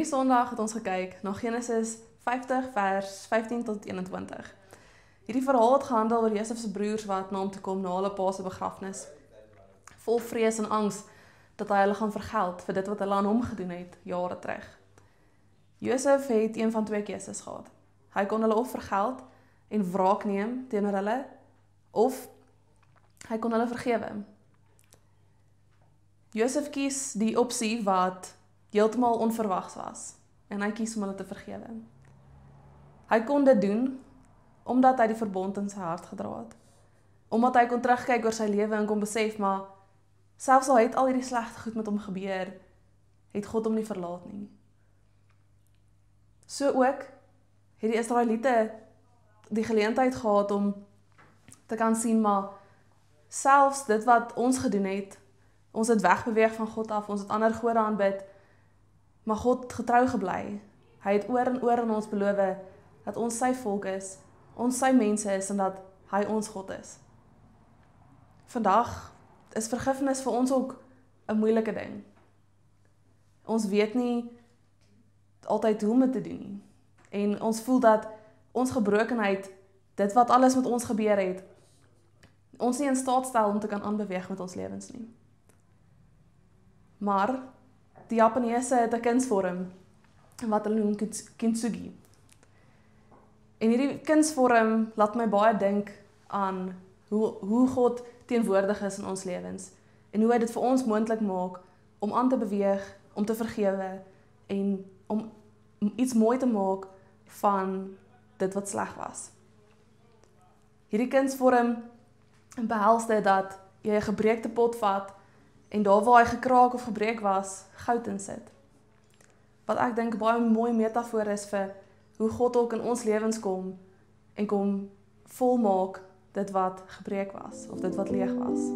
hierdie Sondag het ons gekyk na Genesis 50 vers 15 tot 21. Hierdie verhaal het gehandel oor Josef se broers wat na hom toe kom na hulle pa se begrafnis. Vol vrees en angs dat hy hulle gaan vergeld vir dit wat hulle aan hom gedoen het jare terug. Josef het een van twee keuses gehad. Hy kon hulle of vergeld en wraak neem teenoor hulle, of hy kon hulle vergewe. Josef kies die opsie wat heeltemal onverwags was, en hy kies om hulle te vergewe. Hy kon dit doen, omdat hy die verbond in sy hart gedra het. Omdat hy kon terugkyk oor sy lewe en kon besef, maar selfs al het al hierdie slegte goed met hom gebeur, het God hom nie verlaat nie. So ook het die Israeliete die geleentheid gehad om te kan sien, maar selfs dit wat ons gedoen het, ons het wegbeweeg van God af, ons het ander gode aanbid, maar God het getrou gebly. Hy het oor en oor aan ons beloof dat ons sy volk is, ons sy mense is en dat hy ons God is. Vandag is vergifnis vir ons ook 'n moeilike ding. Ons weet nie altyd hoe om dit te doen nie. En ons voel dat ons gebrokenheid, dit wat alles met ons gebeur het, ons nie in staat stel om te kan aanbeweeg met ons lewens nie. Maar die Japaneese het 'n kunsvorm wat hulle noem kintsugi. En hierdie kunsvorm laat my baie dink aan hoe God teenwoordig is in ons lewens en hoe hy dit vir ons moontlik maak om aan te beweeg, om te vergewe en om iets mooi te maak van dit wat sleg was. Hierdie kunsvorm behels dit dat jy 'n gebreekte pot vat en daar waar hy gekraak of gebreek was, goud insit. Wat ek dink baie mooi metafoor is vir hoe God ook in ons lewens kom en kom volmaak dit wat gebreek was of dit wat leeg was.